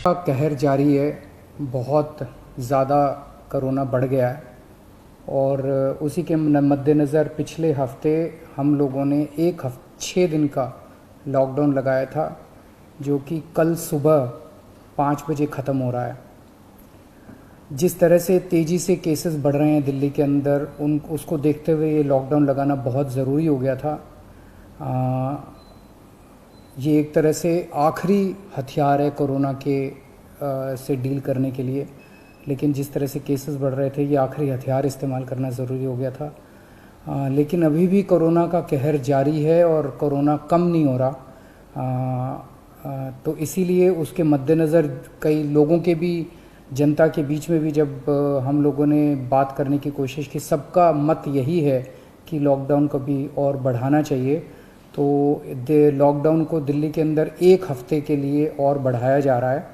का कहर जारी है। बहुत ज़्यादा कोरोना बढ़ गया है और उसी के मद्देनज़र पिछले हफ्ते हम लोगों ने 6 दिन का लॉकडाउन लगाया था, जो कि कल सुबह 5 बजे ख़त्म हो रहा है। जिस तरह से तेज़ी से केसेस बढ़ रहे हैं दिल्ली के अंदर, उसको देखते हुए ये लॉकडाउन लगाना बहुत ज़रूरी हो गया था। ये एक तरह से आखिरी हथियार है कोरोना के से डील करने के लिए, लेकिन जिस तरह से केसेस बढ़ रहे थे, ये आखिरी हथियार इस्तेमाल करना ज़रूरी हो गया था। लेकिन अभी भी कोरोना का कहर जारी है और कोरोना कम नहीं हो रहा। तो इसीलिए उसके मद्देनज़र कई लोगों के भी, जनता के बीच में भी जब हम लोगों ने बात करने की कोशिश की, सबका मत यही है कि लॉकडाउन को भी और बढ़ाना चाहिए। तो लॉकडाउन को दिल्ली के अंदर 1 हफ्ते के लिए और बढ़ाया जा रहा है,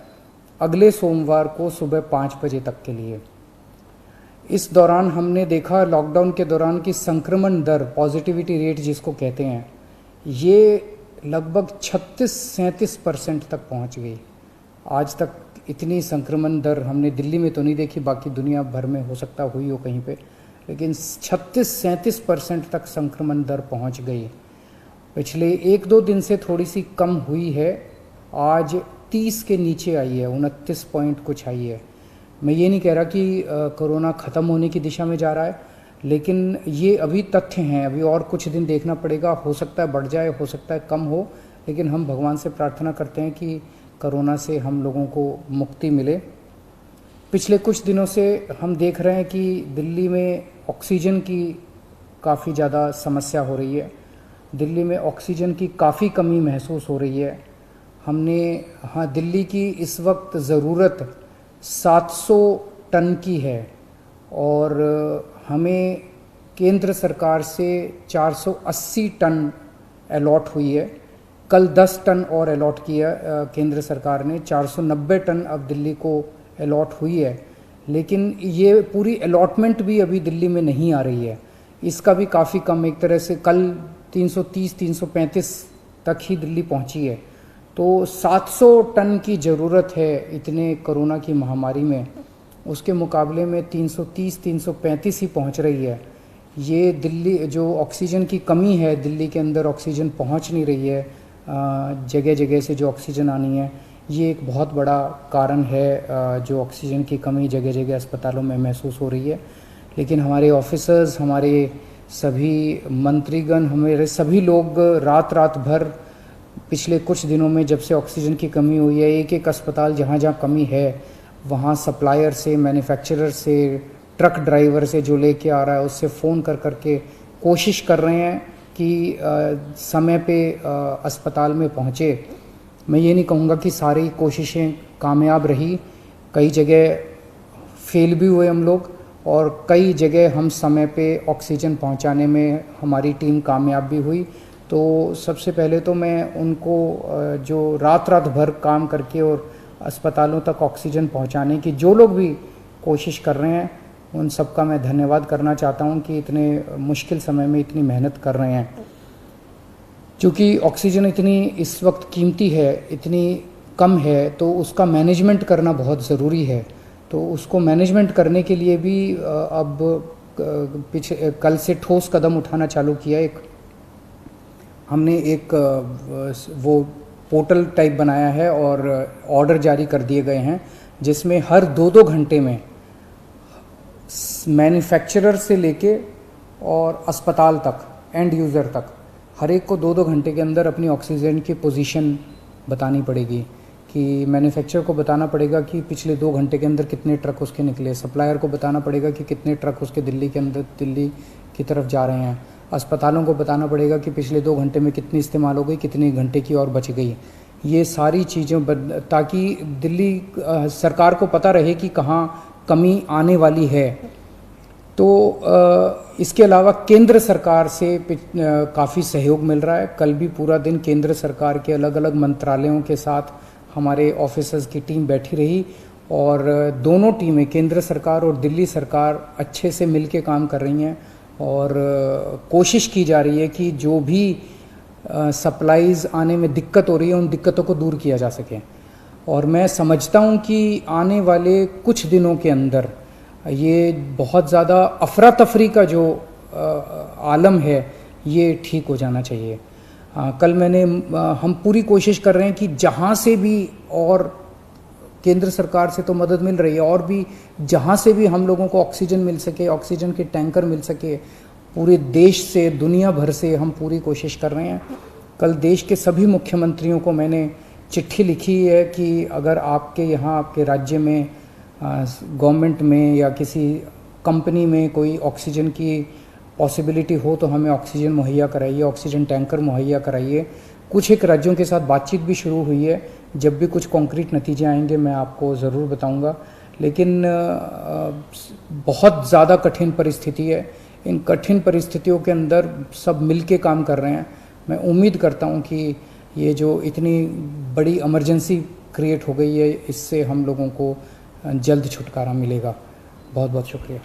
अगले सोमवार को सुबह 5 बजे तक के लिए। इस दौरान हमने देखा, लॉकडाउन के दौरान की संक्रमण दर, पॉजिटिविटी रेट जिसको कहते हैं, ये लगभग 36-37% तक पहुंच गई। आज तक इतनी संक्रमण दर हमने दिल्ली में तो नहीं देखी, बाकी दुनिया भर में हो सकता हुई हो कहीं पे, लेकिन 36-37% तक संक्रमण दर पहुंच गई। पिछले 1-2 दिन से थोड़ी सी कम हुई है, आज 30 के नीचे आई है, 29 पॉइंट कुछ आई है। मैं ये नहीं कह रहा कि कोरोना ख़त्म होने की दिशा में जा रहा है, लेकिन ये अभी तथ्य हैं, अभी और कुछ दिन देखना पड़ेगा। हो सकता है बढ़ जाए, हो सकता है कम हो, लेकिन हम भगवान से प्रार्थना करते हैं कि कोरोना से हम लोगों को मुक्ति मिले। पिछले कुछ दिनों से हम देख रहे हैं कि दिल्ली में ऑक्सीजन की काफ़ी ज़्यादा समस्या हो रही है। दिल्ली में ऑक्सीजन की काफ़ी कमी महसूस हो रही है। दिल्ली की इस वक्त ज़रूरत 700 टन की है और हमें केंद्र सरकार से 480 टन अलॉट हुई है। कल 10 टन और अलॉट किया केंद्र सरकार ने, 490 टन अब दिल्ली को अलॉट हुई है। लेकिन ये पूरी अलॉटमेंट भी अभी दिल्ली में नहीं आ रही है, इसका भी काफ़ी कम, एक तरह से कल 330-335 तक ही दिल्ली पहुंची है। तो 700 टन की ज़रूरत है इतने कोरोना की महामारी में, उसके मुकाबले में 330-335 ही पहुंच रही है। ये दिल्ली जो ऑक्सीजन की कमी है, दिल्ली के अंदर ऑक्सीजन पहुंच नहीं रही है, जगह जगह से जो ऑक्सीजन आनी है, ये एक बहुत बड़ा कारण है जो ऑक्सीजन की कमी जगह जगह अस्पतालों में महसूस हो रही है। लेकिन हमारे ऑफिसर्स, हमारे सभी मंत्रीगण, हमारे सभी लोग रात रात भर पिछले कुछ दिनों में, जब से ऑक्सीजन की कमी हुई है, एक अस्पताल जहाँ जहाँ कमी है वहाँ सप्लायर से, मैन्युफैक्चरर से, ट्रक ड्राइवर से जो लेके आ रहा है उससे फ़ोन कर करके कोशिश कर रहे हैं कि समय पे अस्पताल में पहुँचे। मैं ये नहीं कहूँगा कि सारी कोशिशें कामयाब रही, कई जगह फेल भी हुए हम लोग, और कई जगह हम समय पे ऑक्सीजन पहुंचाने में हमारी टीम कामयाब भी हुई। तो सबसे पहले तो मैं उनको जो रात रात भर काम करके और अस्पतालों तक ऑक्सीजन पहुंचाने की जो लोग भी कोशिश कर रहे हैं, उन सबका मैं धन्यवाद करना चाहता हूं कि इतने मुश्किल समय में इतनी मेहनत कर रहे हैं। क्योंकि ऑक्सीजन इतनी इस वक्त कीमती है, इतनी कम है, तो उसका मैनेजमेंट करना बहुत ज़रूरी है। तो उसको मैनेजमेंट करने के लिए भी अब कल से ठोस कदम उठाना चालू किया। हमने एक वो पोर्टल टाइप बनाया है और ऑर्डर जारी कर दिए गए हैं, जिसमें हर 2-2 घंटे में मैन्युफैक्चरर से लेके और अस्पताल तक, एंड यूज़र तक, हर एक को 2-2 घंटे के अंदर अपनी ऑक्सीजन की पोजीशन बतानी पड़ेगी। कि मैन्युफैक्चरर को बताना पड़ेगा कि पिछले 2 घंटे के अंदर कितने ट्रक उसके निकले, सप्लायर को बताना पड़ेगा कि कितने ट्रक उसके दिल्ली की तरफ जा रहे हैं, अस्पतालों को बताना पड़ेगा कि पिछले 2 घंटे में कितनी इस्तेमाल हो गई, कितने घंटे की और बच गई। ये सारी चीज़ें ताकि दिल्ली सरकार को पता रहे कि कहाँ कमी आने वाली है। तो इसके अलावा केंद्र सरकार से काफ़ी सहयोग मिल रहा है। कल भी पूरा दिन केंद्र सरकार के अलग अलग मंत्रालयों के साथ हमारे ऑफिसर्स की टीम बैठी रही और दोनों टीमें, केंद्र सरकार और दिल्ली सरकार, अच्छे से मिलके काम कर रही हैं और कोशिश की जा रही है कि जो भी सप्लाईज़ आने में दिक्कत हो रही है, उन दिक्कतों को दूर किया जा सके। और मैं समझता हूँ कि आने वाले कुछ दिनों के अंदर ये बहुत ज़्यादा अफरा तफरी का जो आलम है ये ठीक हो जाना चाहिए। कल हम पूरी कोशिश कर रहे हैं कि जहाँ से भी, और केंद्र सरकार से तो मदद मिल रही है, और भी जहाँ से भी हम लोगों को ऑक्सीजन मिल सके, ऑक्सीजन के टैंकर मिल सके, पूरे देश से, दुनिया भर से हम पूरी कोशिश कर रहे हैं। कल देश के सभी मुख्यमंत्रियों को मैंने चिट्ठी लिखी है कि अगर आपके यहाँ, आपके राज्य में, गवर्नमेंट में या किसी कंपनी में कोई ऑक्सीजन की पॉसिबिलिटी हो तो हमें ऑक्सीजन मुहैया कराइए, ऑक्सीजन टैंकर मुहैया कराइए। कुछ एक राज्यों के साथ बातचीत भी शुरू हुई है। जब भी कुछ कॉन्क्रीट नतीजे आएंगे मैं आपको ज़रूर बताऊंगा। लेकिन बहुत ज़्यादा कठिन परिस्थिति है। इन कठिन परिस्थितियों के अंदर सब मिलके काम कर रहे हैं। मैं उम्मीद करता हूं कि ये जो इतनी बड़ी इमरजेंसी क्रिएट हो गई है, इससे हम लोगों को जल्द छुटकारा मिलेगा। बहुत बहुत शुक्रिया।